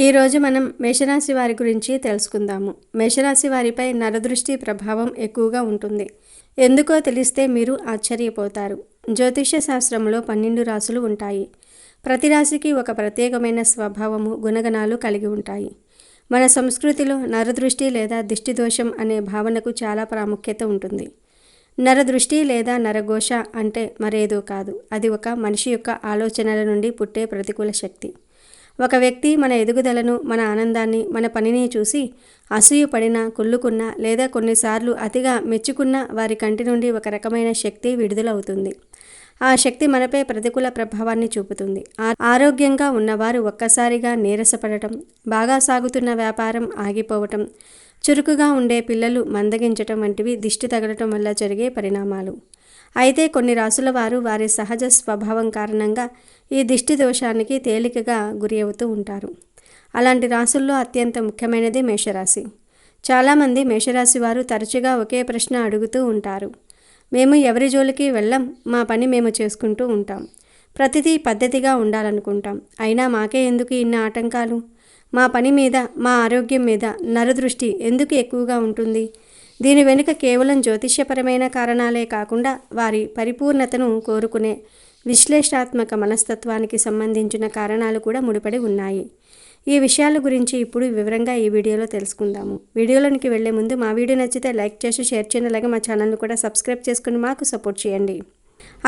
ఈరోజు మనం మేషరాశి వారి గురించి తెలుసుకుందాము. మేషరాశి వారిపై నరదృష్టి ప్రభావం ఎక్కువగా ఉంటుంది. ఎందుకో తెలిస్తే మీరు ఆశ్చర్యపోతారు. జ్యోతిష్య శాస్త్రంలో 12 రాశులు ఉంటాయి. ప్రతి రాశికి ఒక ప్రత్యేకమైన స్వభావము, గుణగణాలు కలిగి ఉంటాయి. మన సంస్కృతిలో నరదృష్టి లేదా దిష్టిదోషం అనే భావనకు చాలా ప్రాముఖ్యత ఉంటుంది. నరదృష్టి లేదా నరఘోష అంటే మరేదో కాదు. అది ఒక మనిషి యొక్క ఆలోచనల నుండి పుట్టే ప్రతికూల శక్తి. ఒక వ్యక్తి మన ఎదుగుదలను, మన ఆనందాన్ని, మన పనిని చూసి అసూయపడినా, కుళ్ళుకున్నా లేదా కొన్నిసార్లు అతిగా మెచ్చుకున్న వారి కంటి నుండి ఒక రకమైన శక్తి విడుదలవుతుంది. ఆ శక్తి మనపై ప్రతికూల ప్రభావాన్ని చూపుతుంది. ఆరోగ్యంగా ఉన్నవారు ఒక్కసారిగా నీరసపడటం, బాగా సాగుతున్న వ్యాపారం ఆగిపోవటం, చురుకుగా ఉండే పిల్లలు మందగించటం వంటివి దిష్టి తగలటం వల్ల జరిగే పరిణామాలు. అయితే కొన్ని రాశుల వారు వారి సహజ స్వభావం కారణంగా ఈ దిష్టి దోషానికి తేలికగా గురి అవుతూ ఉంటారు. అలాంటి రాశుల్లో అత్యంత ముఖ్యమైనది మేషరాశి. చాలామంది మేషరాశి వారు తరచుగా ఒకే ప్రశ్న అడుగుతూ ఉంటారు. మేము ఎవరి జోలికి వెళ్ళం, మా పని మేము చేసుకుంటూ ఉంటాం. ప్రతిదీ పద్ధతిగా ఉండాలనుకుంటాం. అయినా మాకే ఎందుకు ఇన్ని ఆటంకాలు? మా పని మీద, మా ఆరోగ్యం మీద నరదృష్టి ఎందుకు ఎక్కువగా ఉంటుంది? దీని వెనుక కేవలం జ్యోతిష్యపరమైన కారణాలే కాకుండా వారి పరిపూర్ణతను కోరుకునే విశ్లేషణాత్మక మనస్తత్వానికి సంబంధించిన కారణాలు కూడా ముడిపడి ఉన్నాయి. ఈ విషయాల గురించి ఇప్పుడు వివరంగా ఈ వీడియోలో తెలుసుకుందాము. వీడియోలోనికి వెళ్లే ముందు మా వీడియో నచ్చితే లైక్ చేసి షేర్ చేయండి. అలాగే మా ఛానల్ను కూడా సబ్స్క్రైబ్ చేసుకుని మాకు సపోర్ట్ చేయండి.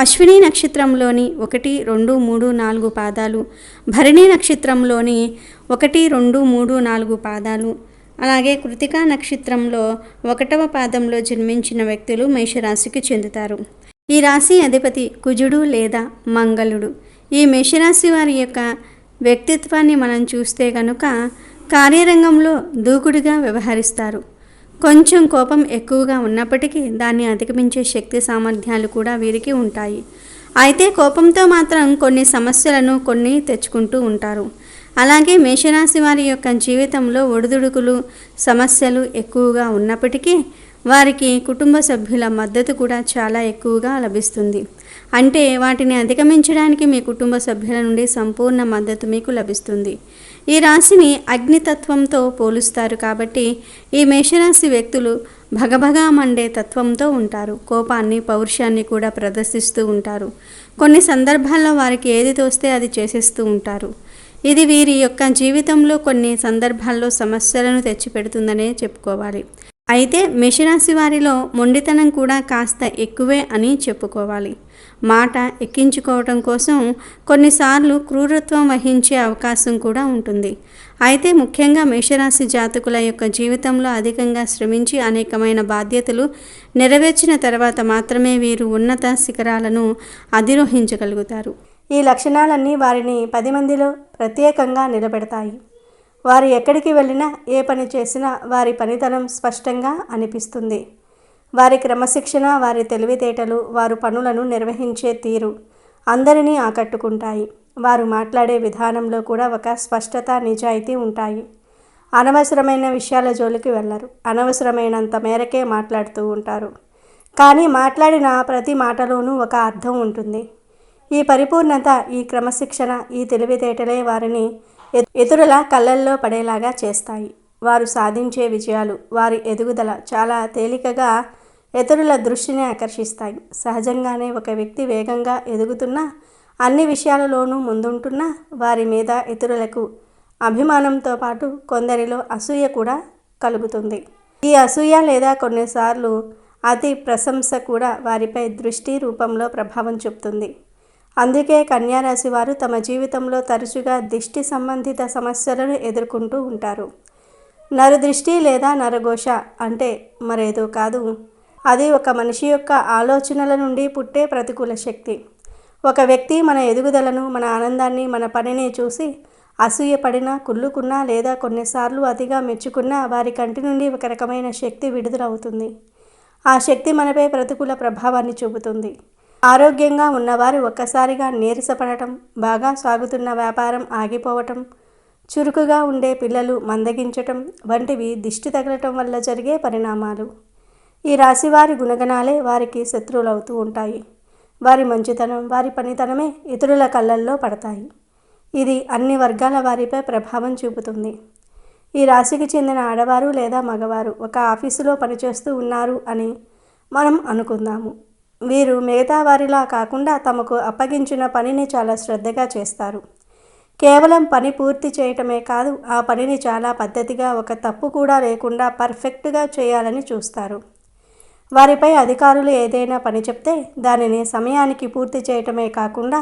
అశ్విని నక్షత్రంలోని 1, 2, 3, 4 పాదాలు, భరణి నక్షత్రంలోని 1, 2, 3, 4 పాదాలు, అలాగే కృతికా నక్షత్రంలో 1వ పాదంలో జన్మించిన వ్యక్తులు మేషరాశికి చెందుతారు. ఈ రాశి అధిపతి కుజుడు లేదా మంగళుడు. ఈ మేషరాశి వారి యొక్క వ్యక్తిత్వాన్ని మనం చూస్తే కనుక కార్యరంగంలో దూకుడుగా వ్యవహరిస్తారు. కొంచెం కోపం ఎక్కువగా ఉన్నప్పటికీ దాన్ని అధిగమించే శక్తి సామర్థ్యాలు కూడా వీరికి ఉంటాయి. అయితే కోపంతో మాత్రం కొన్ని సమస్యలను తెచ్చుకుంటూ ఉంటారు. అలాగే మేషరాశి వారి యొక్క జీవితంలో ఒడిదుడుకులు, సమస్యలు ఎక్కువగా ఉన్నప్పటికీ వారికి కుటుంబ సభ్యుల మద్దతు కూడా చాలా ఎక్కువగా లభిస్తుంది. అంటే వాటిని అధిగమించడానికి మీ కుటుంబ సభ్యుల నుండి సంపూర్ణ మద్దతు మీకు లభిస్తుంది. ఈ రాశిని అగ్నితత్వంతో పోలుస్తారు కాబట్టి ఈ మేషరాశి వ్యక్తులు భగభగా మండే తత్వంతో ఉంటారు. కోపాన్ని, పౌరుషాన్ని కూడా ప్రదర్శిస్తూ ఉంటారు. కొన్ని సందర్భాల్లో వారికి ఏది తోస్తే అది చేసేస్తూ ఉంటారు. ఇది వీరి యొక్క జీవితంలో కొన్ని సందర్భాల్లో సమస్యలను తెచ్చిపెడుతుందనే చెప్పుకోవాలి. అయితే మేషరాశి వారిలో మొండితనం కూడా కాస్త ఎక్కువే అని చెప్పుకోవాలి. మాట ఎక్కించుకోవడం కోసం కొన్నిసార్లు క్రూరత్వం వహించే అవకాశం కూడా ఉంటుంది. అయితే ముఖ్యంగా మేషరాశి జాతకుల యొక్క జీవితంలో అధికంగా శ్రమించి అనేకమైన బాధ్యతలు నెరవేర్చిన తర్వాత మాత్రమే వీరు ఉన్నత శిఖరాలను అధిరోహించగలుగుతారు. ఈ లక్షణాలన్నీ వారిని 10 మందిలో ప్రత్యేకంగా నిలబెడతాయి. వారు ఎక్కడికి వెళ్ళినా, ఏ పని చేసినా వారి పనితనం స్పష్టంగా అనిపిస్తుంది. వారి క్రమశిక్షణ, వారి తెలివితేటలు, వారు పనులను నిర్వహించే తీరు అందరినీ ఆకట్టుకుంటాయి. వారు మాట్లాడే విధానంలో కూడా ఒక స్పష్టత, నిజాయితీ ఉంటాయి. అనవసరమైన విషయాల జోలికి వెళ్ళరు. అనవసరమైనంత మేరకే మాట్లాడుతూ ఉంటారు. కానీ మాట్లాడిన ప్రతి మాటలోనూ ఒక అర్థం ఉంటుంది. ఈ పరిపూర్ణత, ఈ క్రమశిక్షణ, ఈ తెలివితేటలే వారిని ఇతరుల కళ్ళల్లో పడేలాగా చేస్తాయి. వారు సాధించే విజయాలు, వారి ఎదుగుదల చాలా తేలికగా ఇతరుల దృష్టిని ఆకర్షిస్తాయి. సహజంగానే ఒక వ్యక్తి వేగంగా ఎదుగుతున్నా, అన్ని విషయాలలోనూ ముందుంటున్నా వారి మీద ఇతరులకు అభిమానంతో పాటు కొందరిలో అసూయ కూడా కలుగుతుంది. ఈ అసూయ లేదా కొన్నిసార్లు అతి ప్రశంస కూడా వారిపై దృష్టి రూపంలో ప్రభావం చూపుతుంది. అందుకే కన్యారాశి వారు తమ జీవితంలో తరచుగా దిష్టి సంబంధిత సమస్యలను ఎదుర్కొంటూ ఉంటారు. నరదృష్టి లేదా నరఘోష అంటే మరేదో కాదు. అది ఒక మనిషి యొక్క ఆలోచనల నుండి పుట్టే ప్రతికూల శక్తి. ఒక వ్యక్తి మన ఎదుగుదలను, మన ఆనందాన్ని, మన పనిని చూసి అసూయపడినా, కుళ్ళుకున్నా లేదా కొన్నిసార్లు అతిగా మెచ్చుకున్నా వారి కంటి నుండి ఒక రకమైన శక్తి విడుదలవుతుంది. ఆ శక్తి మనపై ప్రతికూల ప్రభావాన్ని చూపుతుంది. ఆరోగ్యంగా ఉన్నవారు ఒక్కసారిగా నీరసపడటం, బాగా సాగుతున్న వ్యాపారం ఆగిపోవటం, చురుకుగా ఉండే పిల్లలు మందగించటం వంటివి దిష్టి తగలటం వల్ల జరిగే పరిణామాలు. ఈ రాశివారి గుణగణాలే వారికి శత్రువులవుతూ ఉంటాయి. వారి మంచితనం, వారి పనితనమే ఇతరుల కళ్ళల్లో పడతాయి. ఇది అన్ని వర్గాల వారిపై ప్రభావం చూపుతుంది. ఈ రాశికి చెందిన ఆడవారు లేదా మగవారు ఒక ఆఫీసులో పనిచేస్తూ ఉన్నారు అని మనం అనుకుందాము. వీరు మిగతా వారిలా కాకుండా తమకు అప్పగించిన పనిని చాలా శ్రద్ధగా చేస్తారు. కేవలం పని పూర్తి చేయటమే కాదు, ఆ పనిని చాలా పద్ధతిగా, ఒక తప్పు కూడా లేకుండా పర్ఫెక్ట్గా చేయాలని చూస్తారు. వారిపై అధికారులు ఏదైనా పని చెప్తే దానిని సమయానికి పూర్తి చేయటమే కాకుండా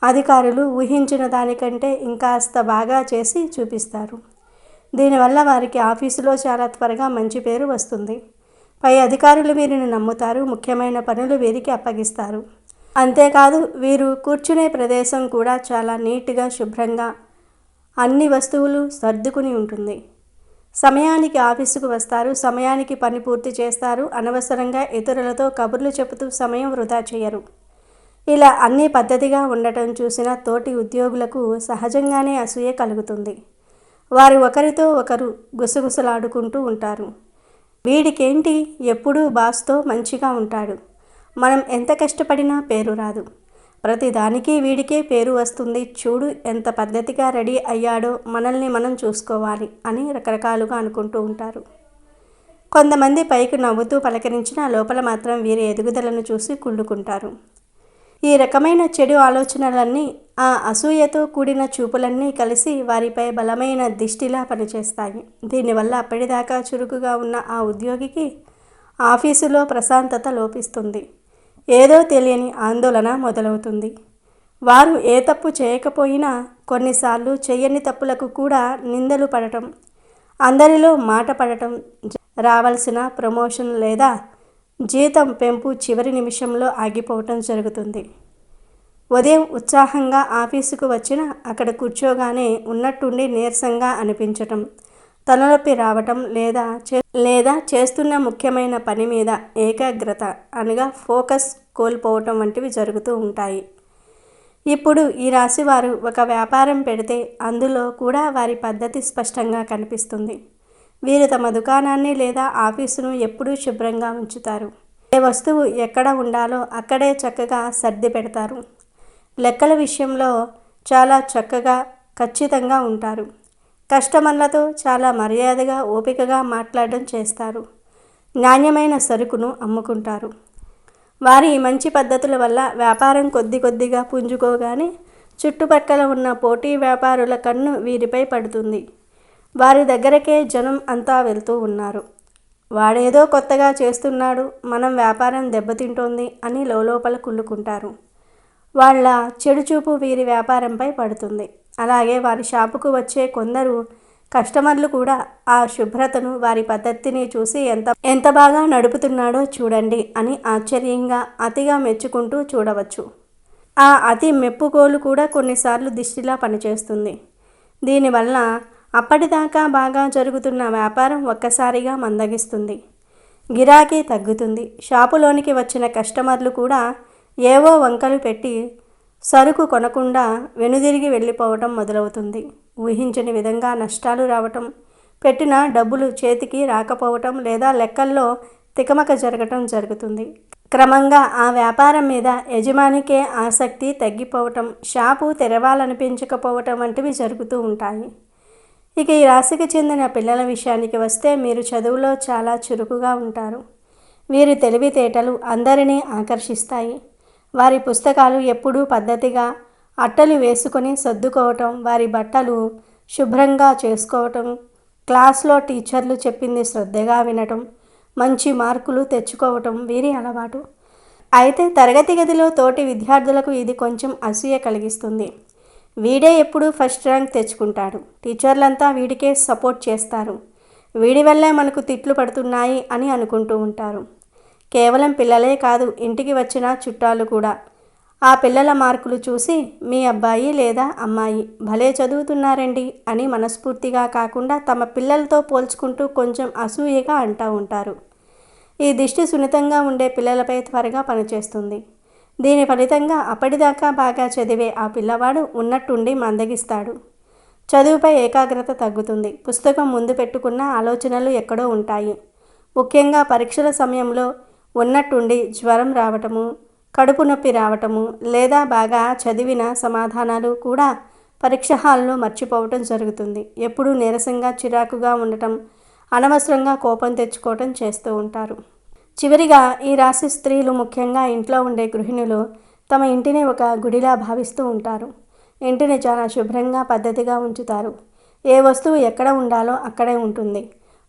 అధికారులు ఊహించిన దానికంటే ఇంకాస్త బాగా చేసి చూపిస్తారు. దీనివల్ల వారికి ఆఫీసులో చాలా త్వరగా మంచి పేరు వస్తుంది. పై అధికారులు వీరిని నమ్ముతారు, ముఖ్యమైన పనులు వీరికి అప్పగిస్తారు. అంతేకాదు, వీరు కూర్చునే ప్రదేశం కూడా చాలా నీట్గా, శుభ్రంగా, అన్ని వస్తువులు సర్దుకుని ఉంటుంది. సమయానికి ఆఫీసుకు వస్తారు, సమయానికి పని పూర్తి చేస్తారు, అనవసరంగా ఇతరులతో కబుర్లు చెబుతూ సమయం వృధా చేయరు. ఇలా అన్ని పద్ధతిగా ఉండటం చూసిన తోటి ఉద్యోగులకు సహజంగానే అసూయ కలుగుతుంది. వారు ఒకరితో ఒకరు గుసగుసలాడుకుంటూ ఉంటారు. వీడికేంటి ఎప్పుడూ బాస్తో మంచిగా ఉంటాడు, మనం ఎంత కష్టపడినా పేరు రాదు, ప్రతిదానికి వీడికే పేరు వస్తుంది, చూడు ఎంత పద్ధతిగా రెడీ అయ్యాడో, మనల్ని మనం చూసుకోవాలి అని రకరకాలుగా అనుకుంటూ ఉంటారు. కొంతమంది పైకి నవ్వుతూ పలకరించినా లోపల మాత్రం వీరి ఎదుగుదలను చూసి కుళ్ళుకుంటారు. ఈ రకమైన చెడు ఆలోచనలన్నీ, ఆ అసూయతో కూడిన చూపులన్నీ కలిసి వారిపై బలమైన దిష్టిలా పనిచేస్తాయి. దీనివల్ల అప్పటిదాకా చురుకుగా ఉన్న ఆ ఉద్యోగికి ఆఫీసులో ప్రశాంతత లోపిస్తుంది. ఏదో తెలియని ఆందోళన మొదలవుతుంది. వారు ఏ తప్పు చేయకపోయినా కొన్నిసార్లు చేయని తప్పులకు కూడా నిందలు పడటం, అందరిలో మాట పడటం, రావాల్సిన ప్రమోషన్ లేదా జీతం పెంపు చివరి నిమిషంలో ఆగిపోవటం జరుగుతుంది. ఉదయం ఉత్సాహంగా ఆఫీసుకు వచ్చినా అక్కడ కూర్చోగానే ఉన్నట్టుండి నీరసంగా అనిపించటం, తలనొప్పి రావటం లేదా చేస్తున్న ముఖ్యమైన పని మీద ఏకాగ్రత అనగా ఫోకస్ కోల్పోవటం వంటివి జరుగుతూ ఉంటాయి. ఇప్పుడు ఈ రాశి వారు ఒక వ్యాపారం పెడితే అందులో కూడా వారి పద్ధతి స్పష్టంగా కనిపిస్తుంది. వీరు తమ దుకాణాన్ని లేదా ఆఫీసును ఎప్పుడూ శుభ్రంగా ఉంచుతారు. ఏ వస్తువు ఎక్కడ ఉండాలో అక్కడే చక్కగా సర్ది పెడతారు. లెక్కల విషయంలో చాలా చక్కగా, ఖచ్చితంగా ఉంటారు. కస్టమర్లతో చాలా మర్యాదగా, ఓపికగా మాట్లాడడం చేస్తారు. నాణ్యమైన సరుకును అమ్ముకుంటారు. వారి మంచి పద్ధతుల వల్ల వ్యాపారం కొద్దిగా పుంజుకోగానే చుట్టుపక్కల ఉన్న పోటీ వ్యాపారుల కన్ను వీరిపై పడుతుంది. వారి దగ్గరకే జనం అంతా వెళ్తూ ఉన్నారు. వాడేదో కొత్తగా చేస్తున్నాడు, మనం వ్యాపారం దెబ్బతింటోంది అని లోపల కుళ్ళుకుంటారు. వాళ్ళ చెడుచూపు వీరి వ్యాపారంపై పడుతుంది. అలాగే వారి షాపుకు వచ్చే కొందరు కస్టమర్లు కూడా ఆ శుభ్రతను, వారి పద్ధతిని చూసి ఎంత బాగా నడుపుతున్నాడో చూడండి అని ఆశ్చర్యంగా, అతిగా మెచ్చుకుంటూ చూడవచ్చు. ఆ అతి మెప్పుకోలు కూడా కొన్నిసార్లు దిష్టిలా పనిచేస్తుంది. దీనివల్ల అప్పటిదాకా బాగా జరుగుతున్న వ్యాపారం ఒక్కసారిగా మందగిస్తుంది. గిరాకీ తగ్గుతుంది. షాపులోనికి వచ్చిన కస్టమర్లు కూడా ఏవో వంకలు పెట్టి సరుకు కొనకుండా వెనుదిరిగి వెళ్ళిపోవటం మొదలవుతుంది. ఊహించని విధంగా నష్టాలు రావటం, పెట్టిన డబ్బులు చేతికి రాకపోవటం లేదా లెక్కల్లో తికమక జరగటం జరుగుతుంది. క్రమంగా ఆ వ్యాపారం మీద యజమానికే ఆసక్తి తగ్గిపోవటం, షాపు తెరవాలనిపించకపోవటం వంటివి జరుగుతూ ఉంటాయి. ఇక ఈ రాశికి చెందిన పిల్లల విషయానికి వస్తే వీరు చదువులో చాలా చురుకుగా ఉంటారు. వీరి తెలివితేటలు అందరినీ ఆకర్షిస్తాయి. వారి పుస్తకాలు ఎప్పుడూ పద్ధతిగా అట్టలు వేసుకొని సర్దుకోవటం, వారి బట్టలు శుభ్రంగా చేసుకోవటం, క్లాస్లో టీచర్లు చెప్పింది శ్రద్ధగా వినటం, మంచి మార్కులు తెచ్చుకోవటం వీరి అలవాటు. అయితే తరగతి గదిలో తోటి విద్యార్థులకు ఇది కొంచెం అసూయ కలిగిస్తుంది. వీడే ఎప్పుడూ ఫస్ట్ ర్యాంక్ తెచ్చుకుంటాడు, టీచర్లంతా వీడికే సపోర్ట్ చేస్తారు, వీడి వల్లే మనకు తిట్లు పడుతున్నాయి అని అనుకుంటూ ఉంటారు. కేవలం పిల్లలే కాదు, ఇంటికి వచ్చిన చుట్టాలు కూడా ఆ పిల్లల మార్కులు చూసి మీ అబ్బాయి లేదా అమ్మాయి భలే చదువుతున్నారండి అని మనస్ఫూర్తిగా కాకుండా తమ పిల్లలతో పోల్చుకుంటూ కొంచెం అసూయగా అంటూ ఉంటారు. ఈ దిష్టి సున్నితంగా ఉండే పిల్లలపై త్వరగా పనిచేస్తుంది. దీని ఫలితంగా అప్పటిదాకా బాగా చదివే ఆ పిల్లవాడు ఉన్నట్టుండి మందగిస్తాడు. చదువుపై ఏకాగ్రత తగ్గుతుంది. పుస్తకం ముందు పెట్టుకున్న ఆలోచనలు ఎక్కడో ఉంటాయి. ముఖ్యంగా పరీక్షల సమయంలో ఉన్నట్టుండి జ్వరం రావటము, కడుపు నొప్పి రావటము, లేదా బాగా చదివిన సమాధానాలు కూడా పరీక్ష హాల్లో మర్చిపోవటం జరుగుతుంది. ఎప్పుడూ నీరసంగా చిరాకుగా ఉండటం, అనవసరంగా కోపం తెచ్చుకోవటం చేస్తూ ఉంటారు. చివరిగా ఈ రాశి స్త్రీలు, ముఖ్యంగా ఇంట్లో ఉండే గృహిణులు, తమ ఇంటిని ఒక గుడిలా భావిస్తూ ఉంటారు. ఇంటిని చాలా శుభ్రంగా పద్ధతిగా ఉంచుతారు. ఏ వస్తువు ఎక్కడ ఉండాలో అక్కడే ఉంటుంది.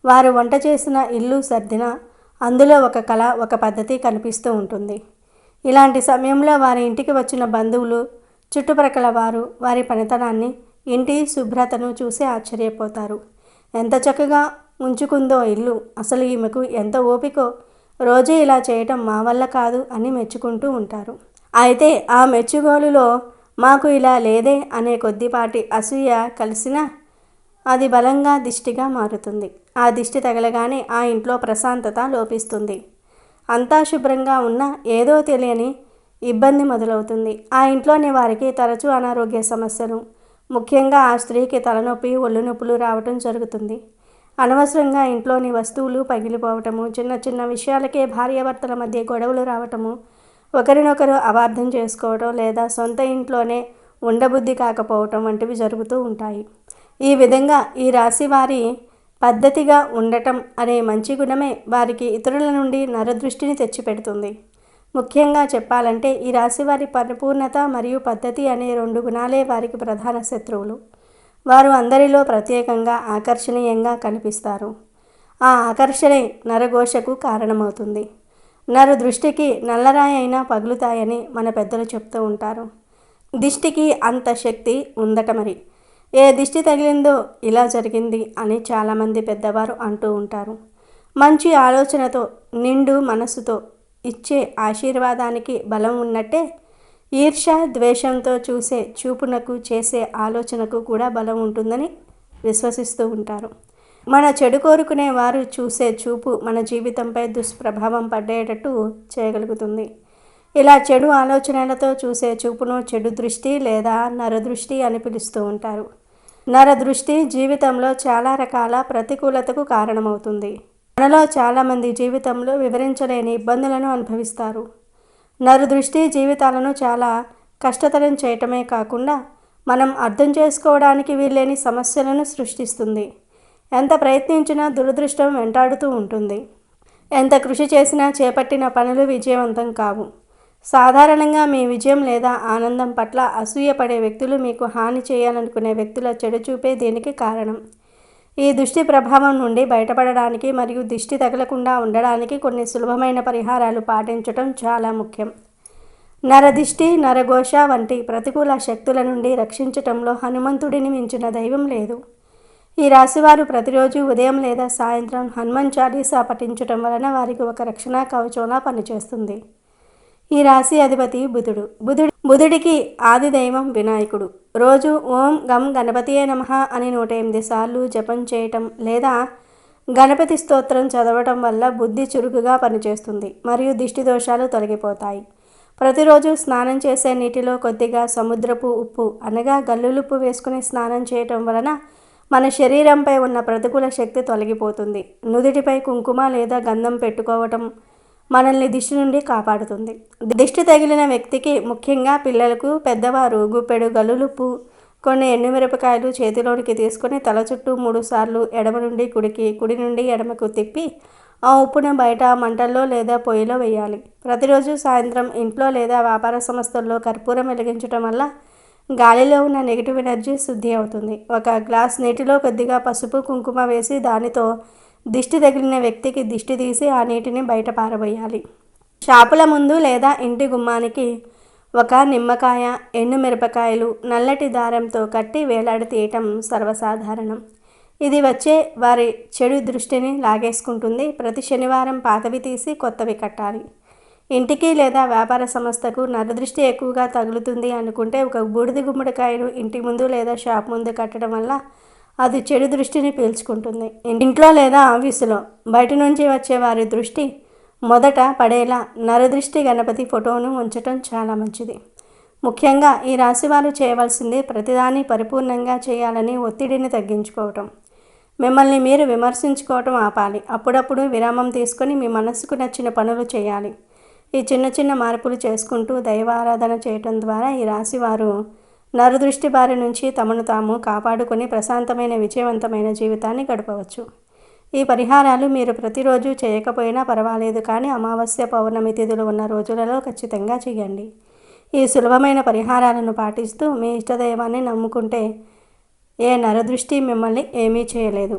వారు వంట చేసిన ఇల్లు సర్దినా అందులో ఒక కళ, ఒక పద్ధతి కనిపిస్తూ ఉంటుంది. ఇలాంటి సమయంలో వారి ఇంటికి వచ్చిన బంధువులు, చుట్టుప్రక్కల వారు వారి పనితనాన్ని, ఇంటి శుభ్రతను చూసి ఆశ్చర్యపోతారు. ఎంత చక్కగా ఉంచుకుందో ఇల్లు, అసలు ఈమెకు ఎంత ఓపికో, రోజు ఇలా చేయటం మా వల్ల కాదు అని మెచ్చుకుంటూ ఉంటారు. అయితే ఆ మెచ్చుగోలులో మాకు ఇలా లేదే అనే కొద్దిపాటి అసూయ కలిసినా అది బలంగా దిష్టిగా మారుతుంది. ఆ దిష్టి తగలగానే ఆ ఇంట్లో ప్రశాంతత లోపిస్తుంది. అంతా శుభ్రంగా ఉన్నా ఏదో తెలియని ఇబ్బంది మొదలవుతుంది. ఆ ఇంట్లోని వారికి తరచూ అనారోగ్య సమస్యలు, ముఖ్యంగా ఆ స్త్రీకి తలనొప్పి, ఒళ్ళు నొప్పులు రావటం జరుగుతుంది. అనవసరంగా ఇంట్లోని వస్తువులు పగిలిపోవటము, చిన్న చిన్న విషయాలకే భార్యాభర్తల మధ్య గొడవలు రావటము, ఒకరినొకరు అపార్థం చేసుకోవటం, లేదా సొంత ఇంట్లోనే ఉండబుద్ధి కాకపోవటం వంటివి జరుగుతూ ఉంటాయి. ఈ విధంగా ఈ రాశి వారి పద్ధతిగా ఉండటం అనే మంచి గుణమే వారికి ఇతరుల నుండి నరదృష్టిని తెచ్చిపెడుతుంది. ముఖ్యంగా చెప్పాలంటే ఈ రాశి వారి పరిపూర్ణత మరియు పద్ధతి అనే 2 గుణాలే వారికి ప్రధాన శత్రువులు. వారు అందరిలో ప్రత్యేకంగా ఆకర్షణీయంగా కనిపిస్తారు. ఆ ఆకర్షణే నరఘోషకు కారణమవుతుంది. నరు దృష్టికి నల్లరాయి అయినా పగులుతాయని మన పెద్దలు చెప్తూ ఉంటారు. దిష్టికి అంత శక్తి ఉందట మరి. ఏ దిష్టి తగిలిందో ఇలా జరిగింది అని చాలామంది పెద్దవారు అంటూ ఉంటారు. మంచి ఆలోచనతో, నిండు మనస్సుతో ఇచ్చే ఆశీర్వాదానికి బలం ఉన్నట్టే ఈర్ష, ద్వేషంతో చూసే చూపునకు, చేసే ఆలోచనకు కూడా బలం ఉంటుందని విశ్వసిస్తూ ఉంటారు. మన చెడు కోరుకునే వారు చూసే చూపు మన జీవితంపై దుష్ప్రభావం పడేటట్టు చేయగలుగుతుంది. ఇలా చెడు ఆలోచనలతో చూసే చూపును చెడు దృష్టి లేదా నరదృష్టి అని పిలుస్తూ ఉంటారు. నరదృష్టి జీవితంలో చాలా రకాల ప్రతికూలతకు కారణమవుతుంది. మనలో చాలామంది జీవితంలో వివరించలేని ఇబ్బందులను అనుభవిస్తారు. నరదృష్టి జీవితాలను చాలా కష్టతరం చేయటమే కాకుండా మనం అర్థం చేసుకోవడానికి వీల్లేని సమస్యలను సృష్టిస్తుంది. ఎంత ప్రయత్నించినా దురదృష్టం వెంటాడుతూ ఉంటుంది. ఎంత కృషి చేసినా చేపట్టిన పనులు విజయవంతం కావు. సాధారణంగా మీ విజయం లేదా ఆనందం పట్ల అసూయపడే వ్యక్తులు, మీకు హాని చేయాలనుకునే వ్యక్తుల చెడుచూపే దీనికి కారణం. ఈ దుష్టి ప్రభావం నుండి బయటపడడానికి మరియు దిష్టి తగలకుండా ఉండడానికి కొన్ని సులభమైన పరిహారాలు పాటించడం చాలా ముఖ్యం. నరదిష్టి, నరఘోష వంటి ప్రతికూల శక్తుల నుండి రక్షించటంలో హనుమంతుడిని మించిన దైవం లేదు. ఈ రాశివారు ప్రతిరోజు ఉదయం లేదా సాయంత్రం హనుమాన్ చాలీసా పఠించటం వలన వారికి ఒక రక్షణ కవచంలా పనిచేస్తుంది. ఈ రాశి అధిపతి బుధుడు. బుధుడికి ఆది దైవం వినాయకుడు. రోజు ఓం గం గణపతియే నమః అని 108 సార్లు జపం చేయటం లేదా గణపతి స్తోత్రం చదవటం వల్ల బుద్ధి చురుకుగా పనిచేస్తుంది మరియు దిష్టి దోషాలు తొలగిపోతాయి. ప్రతిరోజు స్నానం చేసే నీటిలో కొద్దిగా సముద్రపు ఉప్పు అనగా గల్లులుప్పు వేసుకుని స్నానం చేయటం వలన మన శరీరంపై ఉన్న ప్రతికూల శక్తి తొలగిపోతుంది. నుదిటిపై కుంకుమ లేదా గంధం పెట్టుకోవటం మనల్ని దిష్టి నుండి కాపాడుతుంది. దిష్టి తగిలిన వ్యక్తికి, ముఖ్యంగా పిల్లలకు, పెద్దవారు గుప్పెడు గల్లులుప్పు, కొన్ని ఎండుమిరపకాయలు చేతిలోనికి తీసుకొని తల చుట్టూ 3 సార్లు ఎడమ నుండి కుడికి, కుడి నుండి ఎడమకు తిప్పి ఆ ఉప్పును బయట మంటల్లో లేదా పొయ్యిలో వేయాలి. ప్రతిరోజు సాయంత్రం ఇంట్లో లేదా వ్యాపార సంస్థల్లో కర్పూరం వెలిగించడం వల్ల గాలిలో ఉన్న నెగిటివ్ ఎనర్జీ శుద్ధి అవుతుంది. ఒక గ్లాస్ నీటిలో కొద్దిగా పసుపు, కుంకుమ వేసి దానితో దిష్టి తగిలిన వ్యక్తికి దిష్టి తీసి ఆ నీటిని బయట పారబోయాలి. షాపుల ముందు లేదా ఇంటి గుమ్మానికి ఒక నిమ్మకాయ, ఎండుమిరపకాయలు నల్లటి దారంతో కట్టి వేలాడి తీయటం సర్వసాధారణం. ఇది వచ్చే వారి చెడు దృష్టిని లాగేసుకుంటుంది. ప్రతి శనివారం పాతవి తీసి కొత్తవి కట్టాలి. ఇంటికి లేదా వ్యాపార సంస్థకు నరదృష్టి ఎక్కువగా తగులుతుంది అనుకుంటే ఒక బూడిద గుమ్మడికాయను ఇంటి ముందు లేదా షాప్ ముందు కట్టడం వల్ల అది చెడు దృష్టిని పీల్చుకుంటుంది. ఇంట్లో లేదా ఆఫీసులో బయట నుంచి వచ్చే వారి దృష్టి మొదట పడేలా నరదృష్టి గణపతి ఫోటోను ఉంచటం చాలా మంచిది. ముఖ్యంగా ఈ రాశివారు చేయవలసింది ప్రతిదాన్ని పరిపూర్ణంగా చేయాలని ఒత్తిడిని తగ్గించుకోవటం. మిమ్మల్ని మీరు విమర్శించుకోవటం ఆపాలి. అప్పుడప్పుడు విరామం తీసుకొని మీ మనసుకు నచ్చిన పనులు చేయాలి. ఈ చిన్న చిన్న మార్పులు చేసుకుంటూ దైవారాధన చేయటం ద్వారా ఈ రాశివారు నరదృష్టి బారి నుంచి తమను తాము కాపాడుకొని ప్రశాంతమైన విజయవంతమైన జీవితాన్ని గడపవచ్చు. ఈ పరిహారాలు మీరు ప్రతిరోజు చేయకపోయినా పర్వాలేదు, కానీ అమావాస్య పౌర్ణమి తిథులు ఉన్న రోజులలో ఖచ్చితంగా చేయండి. ఈ సులభమైన పరిహారాలను పాటిస్తూ మీ ఇష్టదైవాన్ని నమ్ముకుంటే ఏ నరదృష్టి మిమ్మల్ని ఏమీ చేయలేదు.